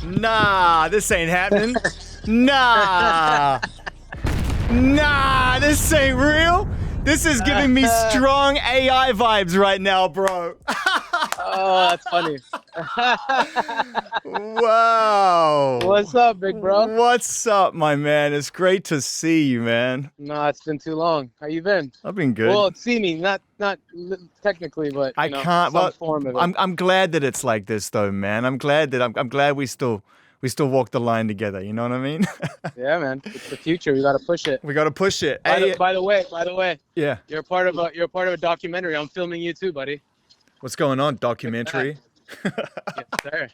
Nah, this ain't happening. Nah, this ain't real. This is giving me strong AI vibes right now, bro. Oh, that's funny. Wow. What's up, big bro? What's up, my man? It's great to see you, man. No, it's been too long. How you been? I've been good. Well, see me, not technically, but I can't. some Well, form of it. I'm glad that it's like this, though, man. I'm glad we still walk the line together. You know what I mean? Yeah, man. It's the future. We gotta push it. We gotta push it. By the way. Yeah. You're part of a documentary. I'm filming you too, buddy. What's going on? Documentary. Yes, sir.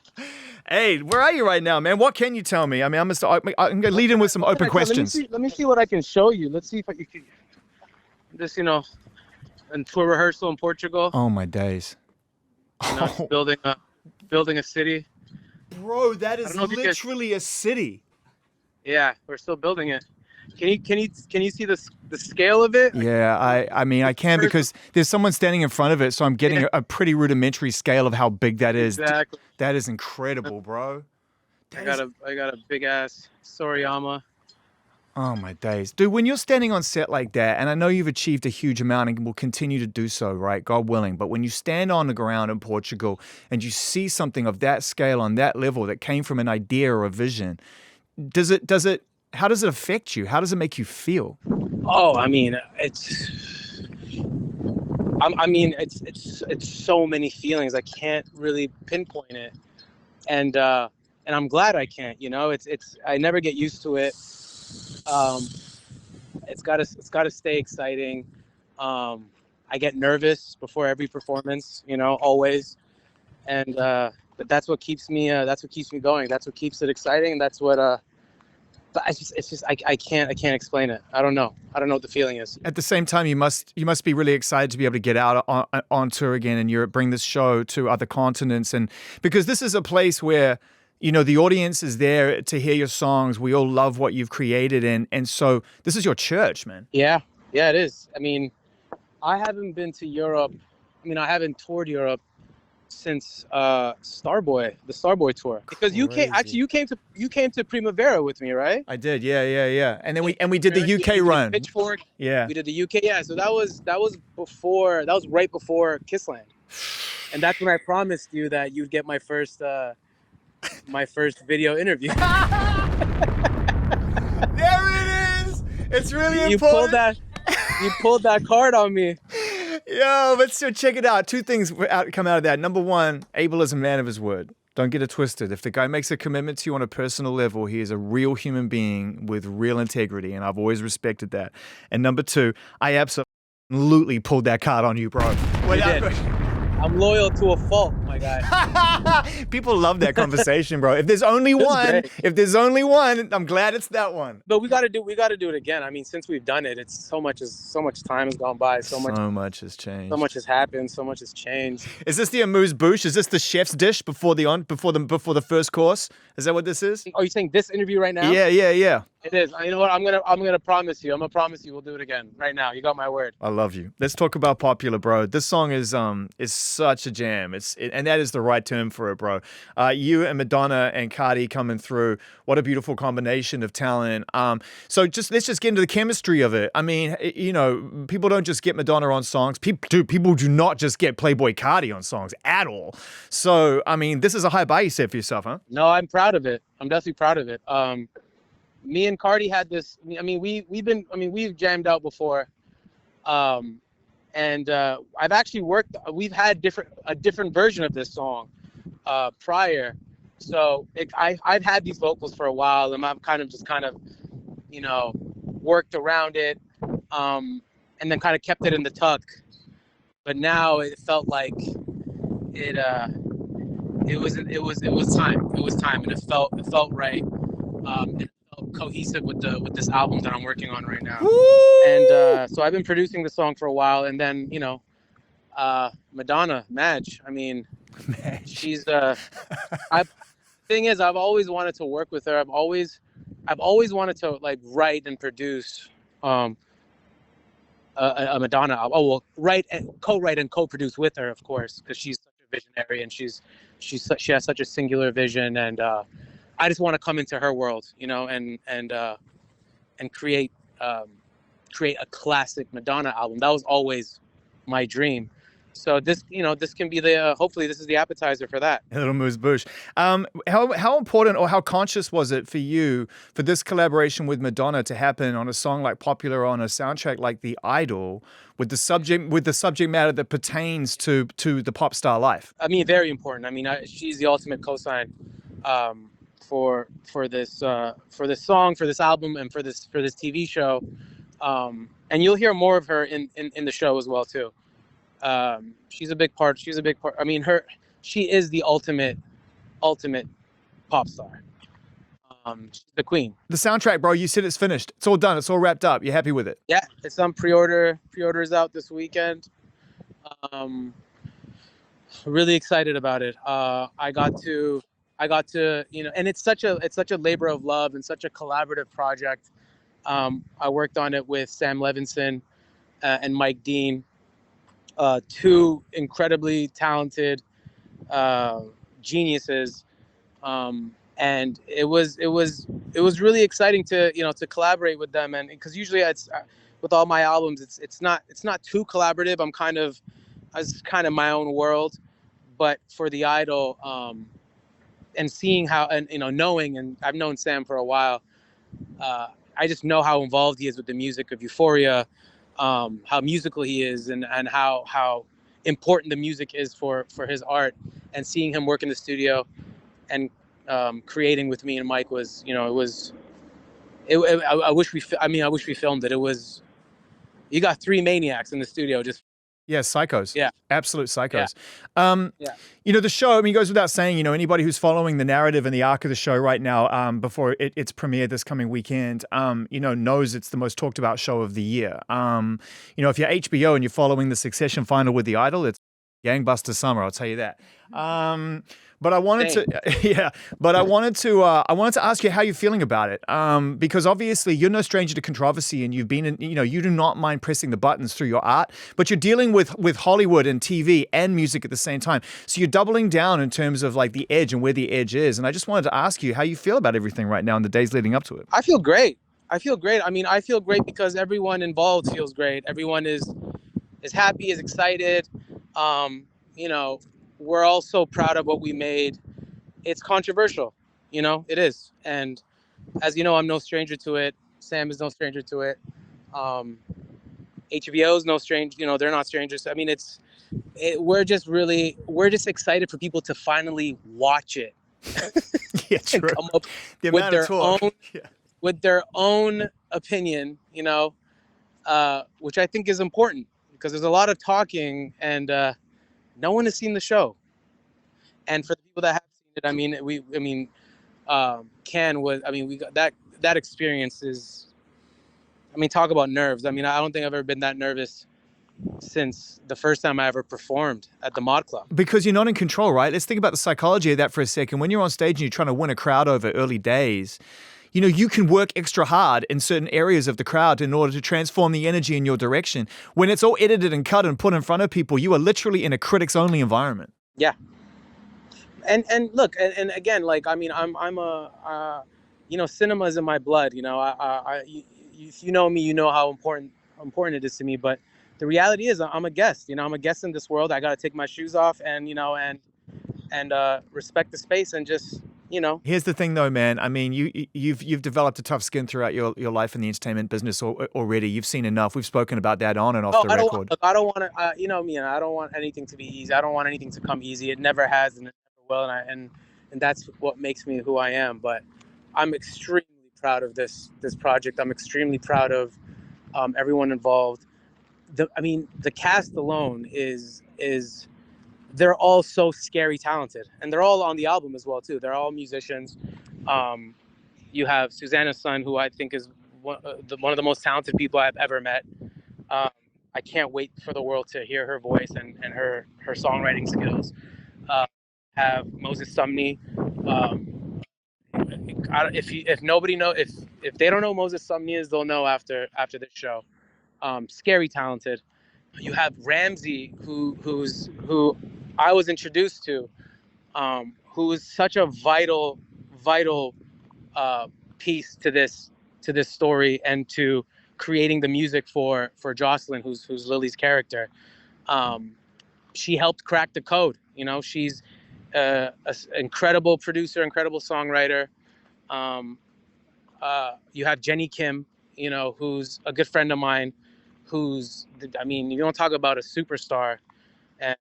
Hey, where are you right now, man? What can you tell me? I mean, I'm gonna lead in with some open questions. Let me see what I can show you. Let's see if you can. This, in tour rehearsal in Portugal. Oh my days. Building a city. Bro, that is literally a city. Yeah, we're still building it. Can you see the scale of it? Yeah, I mean I can because there's someone standing in front of it, so I'm getting a pretty rudimentary scale of how big that is. Exactly. That is incredible, bro. I got a big ass Soriyama. Oh my days. Dude, when you're standing on set like that, and I know you've achieved a huge amount and will continue to do so, right? God willing. But when you stand on the ground in Portugal and you see something of that scale on that level that came from an idea or a vision, how does it affect you? How does it make you feel? Oh, I mean, it's so many feelings. I can't really pinpoint it. And I'm glad I can't, I never get used to it. It's gotta stay exciting. I get nervous before every performance, always. And but that's what keeps me going. That's what keeps it exciting. And that's what but I can't explain it. I don't know what the feeling is. At the same time, you must be really excited to be able to get out on tour again in Europe, bring this show to other continents, and because this is a place where the audience is there to hear your songs. We all love what you've created, and so this is your church, man. Yeah, it is. I mean, I haven't been to Europe. I mean, I haven't toured Europe since the Starboy tour, because you came to Primavera with me, right? I did, yeah. And then we did the UK run. Pitchfork. Yeah, we did the UK. Yeah, so that was right before Kissland, and that's when I promised you that you'd get my first video interview. There it is. It's really important. You pulled that card on me. Yo, but still, check it out. Two things come out of that. Number one, Abel is a man of his word. Don't get it twisted. If the guy makes a commitment to you on a personal level, he is a real human being with real integrity, and I've always respected that. And number two, I absolutely pulled that card on you, bro. You did. I'm loyal to a fault, my guy. People love that conversation, bro. If there's only one, I'm glad it's that one. But we gotta do it again. I mean, since we've done it, it's so much time has gone by. So much has changed. So much has happened. So much has changed. Is this the amuse bouche? Is this the chef's dish before the first course? Is that what this is? Are you saying this interview right now? Yeah. It is. You know what? I'm gonna promise you. We'll do it again right now. You got my word. I love you. Let's talk about Popular, bro. This song is such a jam. And that is the right term for it, bro. You and Madonna and Carti coming through. What a beautiful combination of talent. So let's just get into the chemistry of it. I mean, people don't just get Madonna on songs. People do not just get Playboi Carti on songs at all. So I mean, this is a high bar you set for yourself, huh? No, I'm proud of it. I'm definitely proud of it. Me and Carti had this. I mean, we've jammed out before, and I've actually we've had a different version of this song prior. So I've had these vocals for a while, and I've kind of worked around it, and then kind of kept it in the tuck. But now it felt like it was time. It was time, and it felt right. It felt cohesive with this album that I'm working on right now. Woo! And so I've been producing the song for a while, and then Madonna, Madge. I mean, she's thing is, I've always wanted to work with her. I've always wanted to write and produce a Madonna album. Oh well, co-write and co-produce with her, of course, because she's such a visionary and she's she has such a singular vision, and I just want to come into her world, you know, and create a classic Madonna album. That was always my dream. So this, you know, this can be the hopefully this is the appetizer for that. A little moose bush. How important or how conscious was it for you for this collaboration with Madonna to happen on a song like Popular, on a soundtrack like The Idol, with the subject matter that pertains to the pop star life? I mean, very important. I mean, she's the ultimate cosign for this song, for this album, and for this TV show. And you'll hear more of her in the show as well too. She's a big part. I mean, she is the ultimate pop star. She's the queen. The soundtrack, bro, you said it's finished. It's all done. It's all wrapped up. You're happy with it? Yeah, it's on pre-order. Pre-order's out this weekend. Really excited about it. I got to, you know, and it's such a labor of love and such a collaborative project. I worked on it with Sam Levinson and Mike Dean, two incredibly talented geniuses, and it was really exciting to, you know, to collaborate with them. And because usually it's with all my albums, it's not too collaborative. I was kind of my own world, but for The Idol, and seeing how, and you know, knowing, and I've known Sam for a while, I just know how involved he is with the music of Euphoria, how musical he is, and how important the music is for his art. And seeing him work in the studio and creating with me and Mike was, you know, I wish we filmed it. It was, you got three maniacs in the studio just. Yeah, psychos. Yeah. Absolute psychos. Yeah. You know, the show, I mean, it goes without saying, you know, anybody who's following the narrative and the arc of the show right now, before its premiere this coming weekend, you know, knows it's the most talked about show of the year. You know, if you're HBO and you're following the Succession final with The Idol, it's gangbuster summer, I'll tell you that. But I wanted to ask you how you're feeling about it. Because obviously you're no stranger to controversy, and you've been in, you know, you do not mind pressing the buttons through your art, but you're dealing with Hollywood and TV and music at the same time. So you're doubling down in terms of like the edge and where the edge is. And I just wanted to ask you how you feel about everything right now in the days leading up to it. I feel great. I mean, I feel great because everyone involved feels great. Everyone is happy, is excited. You know, we're all so proud of what we made. It's controversial, you know, it is. And as you know, I'm no stranger to it. Sam is no stranger to it. HBO is no stranger, you know, they're not strangers. I mean, we're just excited for people to finally watch it. Yeah, true. And come up with their own opinion, you know, which I think is important, because there's a lot of talking and no one has seen the show. And for the people that have seen it, we got that experience is, I mean, talk about nerves. I mean, I don't think I've ever been that nervous since the first time I ever performed at the Mod Club. Because you're not in control, right? Let's think about the psychology of that for a second. When you're on stage and you're trying to win a crowd over early days, you know, you can work extra hard in certain areas of the crowd in order to transform the energy in your direction. When it's all edited and cut and put in front of people, you are literally in a critics-only environment. Yeah. And look, and again, like, I mean, I'm a you know, cinema is in my blood. You know, if you know me, you know how important it is to me. But the reality is, I'm a guest. You know, I'm a guest in this world. I got to take my shoes off and, you know, and respect the space and just, you know. Here's the thing, though, man. I mean, you've developed a tough skin throughout your life in the entertainment business already. You've seen enough. We've spoken about that on and off the record. I don't want to. You know me, and I don't want anything to be easy. I don't want anything to come easy. It never has, and it never will. And that's what makes me who I am. But I'm extremely proud of this project. I'm extremely proud of everyone involved. The cast alone is. They're all so scary talented, and they're all on the album as well too. They're all musicians. You have Susanna's son, who I think is one of the most talented people I've ever met. I can't wait for the world to hear her voice and her songwriting skills. Have Moses Sumney. If they don't know Moses Sumney is, they'll know after this show. Scary talented. You have Ramsey, who I was introduced to who is such a vital uh, piece to this story and to creating the music for Jocelyn, who's Lily's character. Um, she helped crack the code. You know, she's an incredible producer, incredible songwriter. Um, you have Jennie Kim, you know, who's a good friend of mine, who's, I mean, you don't talk about a superstar, and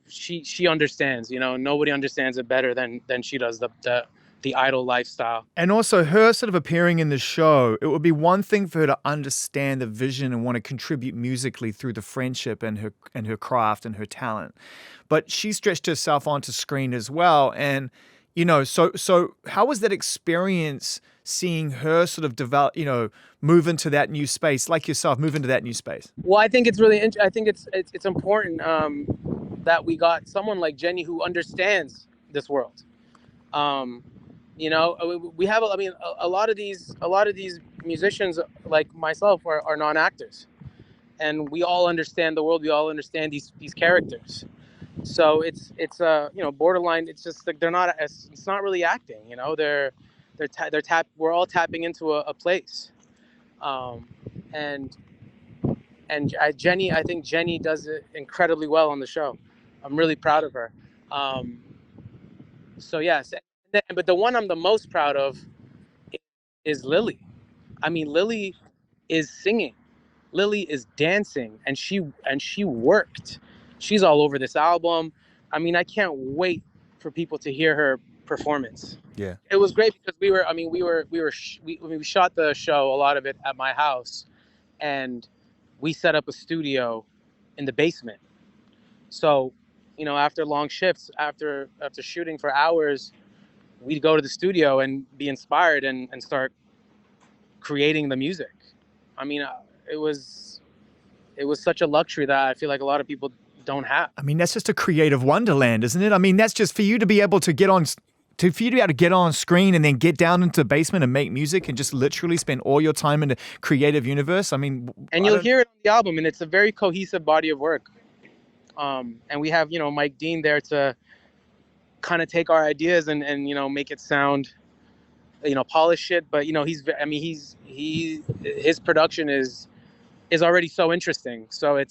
she understands. You know, nobody understands it better than she does, the idol lifestyle. And also her sort of appearing in the show, it would be one thing for her to understand the vision and want to contribute musically through the friendship and her craft and her talent. But she stretched herself onto screen as well. And, you know, so how was that experience seeing her sort of develop, you know, move into that new space, like yourself, move into that new space? Well, I think it's really I think it's important that we got someone like Jenny who understands this world. Um, you know, we have, I mean, a lot of these musicians like myself are non-actors, and we all understand the world. We all understand these characters. So it's you know, borderline. It's just like it's not really acting. You know, we're all tapping into a place. Um, and Jenny, I think Jenny does it incredibly well on the show. I'm really proud of her. Um, so yes, but the one I'm the most proud of is Lily. I mean, Lily is singing, Lily is dancing, and she worked. She's all over this album. I mean, I can't wait for people to hear her performance. Yeah. It was great because we shot the show, a lot of it at my house, and we set up a studio in the basement. So, you know, after long shifts, after shooting for hours, we'd go to the studio and be inspired and start creating the music. I mean, it was such a luxury that I feel like a lot of people don't have. I mean, that's just a creative wonderland, isn't it? I mean, that's just for you to be able to get on, for you to be able to get on screen and then get down into the basement and make music and just literally spend all your time in the creative universe. I mean, and you'll hear it on the album, and it's a very cohesive body of work. And we have, you know, Mike Dean there to kind of take our ideas and you know, make it sound, you know, polish it. But, you know, his production is already so interesting. So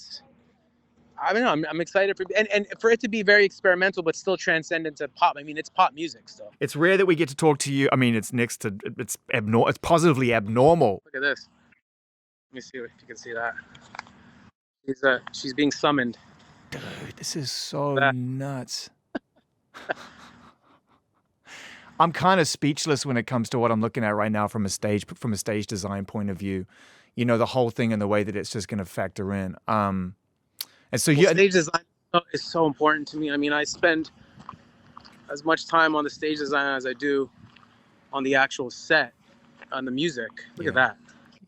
I mean, I'm excited for, and for it to be very experimental, but still transcend into pop. I mean, it's pop music still. It's rare that we get to talk to you. I mean, it's positively abnormal. Look at this. Let me see if you can see that. She's being summoned. Dude, this is so nuts. I'm kind of speechless when it comes to what I'm looking at right now from a stage design point of view. You know, the whole thing and the way that it's just going to factor in. And so stage design is so important to me. I mean, I spend as much time on the stage design as I do on the actual set, on the music. Look at that.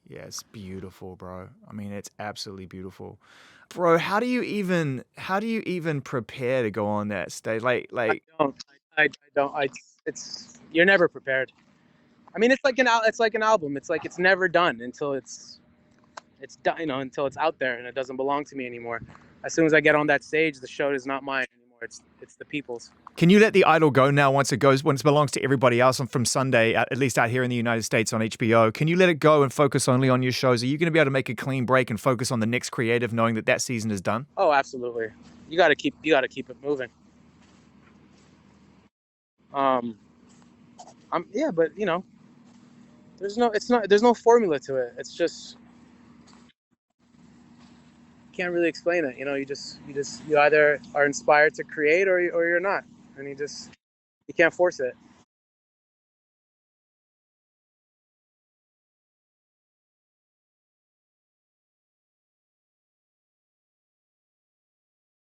Yeah, it's beautiful, bro. I mean, it's absolutely beautiful. Bro, how do you even prepare to go on that stage? Like I don't. It's you're never prepared. I mean, it's like an album. It's like it's never done until it's done, you know, until it's out there and it doesn't belong to me anymore. As soon as I get on that stage, the show is not mine anymore. It's the people's. Can you let the idol go now once it belongs to everybody else from Sunday, at least out here in the United States on HBO? Can you let it go and focus only on your shows? Are you going to be able to make a clean break and focus on the next creative, knowing that season is done? Oh, absolutely. You got to keep it moving. Yeah, but you know, there's no formula to it. It's just, can't really explain it. You know, you either are inspired to create or you're not, and you can't force it.